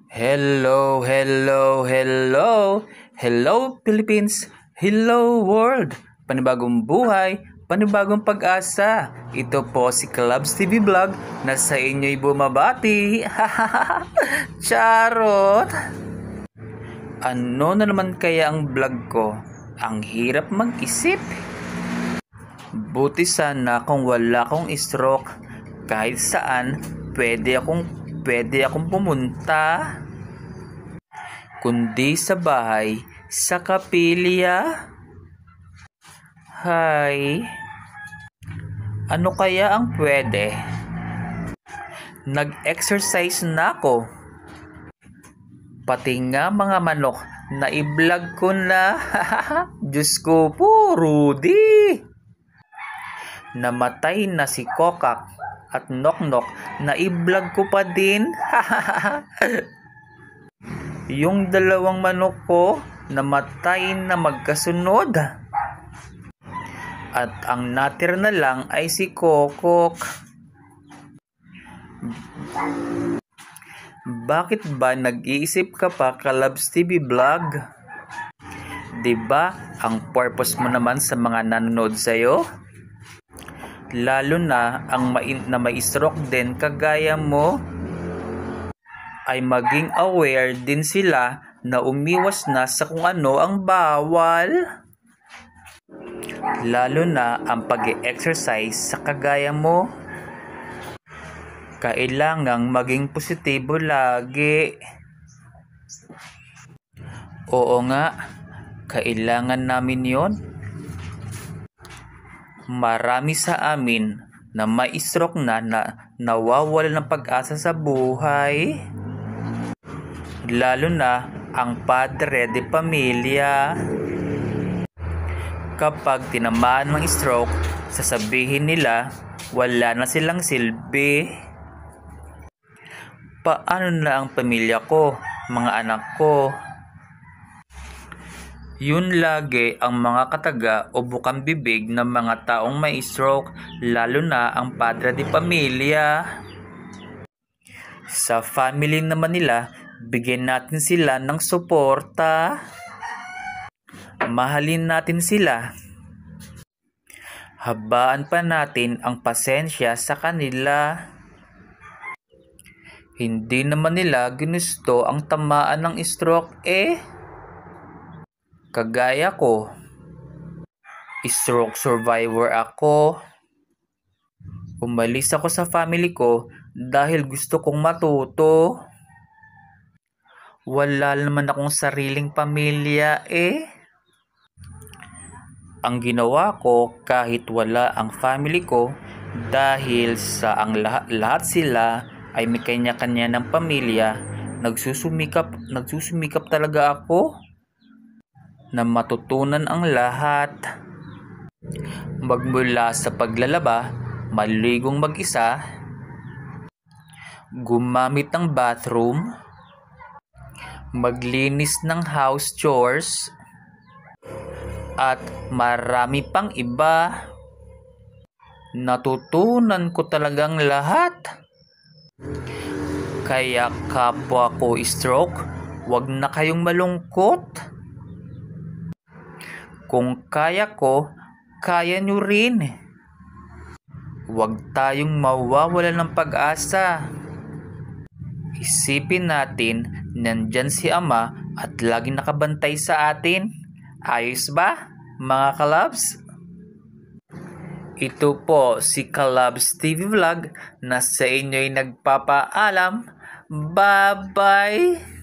Hello, hello, hello. Hello Philippines. Hello world. Panibagong buhay, panibagong pag-asa. Ito po si Kalabs TV Vlog na sa inyo'y bumabati. Charot. Ano na naman kaya ang vlog ko? Ang hirap mag-isip. Buti sana kung wala akong stroke. Kahit saan, pwede akong pumunta. Kundi sa bahay, sa kapilya. Hay, ano kaya ang pwede? Nag-exercise na ako. Pati nga mga manok na i-vlog ko na. Diyos ko po, Rudy. Namatay na si Kokak at Noknok na i-vlog ko pa din. Yung dalawang manok ko namatay na magkasunod. At ang natira na lang ay si Kokok. Bakit ba nag-iisip ka pa, Kalabs TV Vlog? Diba ang purpose mo naman sa mga nanonood sa'yo? Lalo na ang may stroke din kagaya mo, ay maging aware din sila na umiwas na sa kung ano ang bawal. Lalo na ang pag-exercise sa kagaya mo. Kailangang maging positibo lagi. Oo nga, kailangan namin yon. Marami sa amin na may stroke na nawawala ng pag-asa sa buhay. Lalo na ang padre de pamilya. Kapag tinamaan ng stroke, sasabihin nila wala na silang silbi. Paano na ang pamilya ko, mga anak ko? Yun lagi ang mga kataga o bukang bibig ng mga taong may stroke, lalo na ang padre de pamilya. Sa family naman nila, bigyan natin sila ng suporta. Mahalin natin sila. Habaan pa natin ang pasensya sa kanila. Hindi naman nila ginusto ang tamaan ng stroke Kagaya ko. Stroke survivor ako. Umalis ako sa family ko dahil gusto kong matuto. Wala naman akong sariling pamilya Ang ginawa ko kahit wala ang family ko, dahil sa ang lahat sila ay may kanya-kanya ng pamilya, nagsusumikap talaga ako na matutunan ang lahat. Magmula sa paglalaba, maligong mag-isa, gumamit ng bathroom, maglinis ng house chores, at marami pang iba. Natutunan ko talagang lahat. Kaya kapwa ko stroke, wag na kayong malungkot. Kung kaya ko, kaya nyo rin. Wag tayong mawawala ng pag-asa. Isipin natin, nandyan si Ama at laging nakabantay sa atin. Ayos ba, mga Kalabs? Ito po si Kalabs TV Vlog na sa inyo'y nagpapaalam. Bye-bye!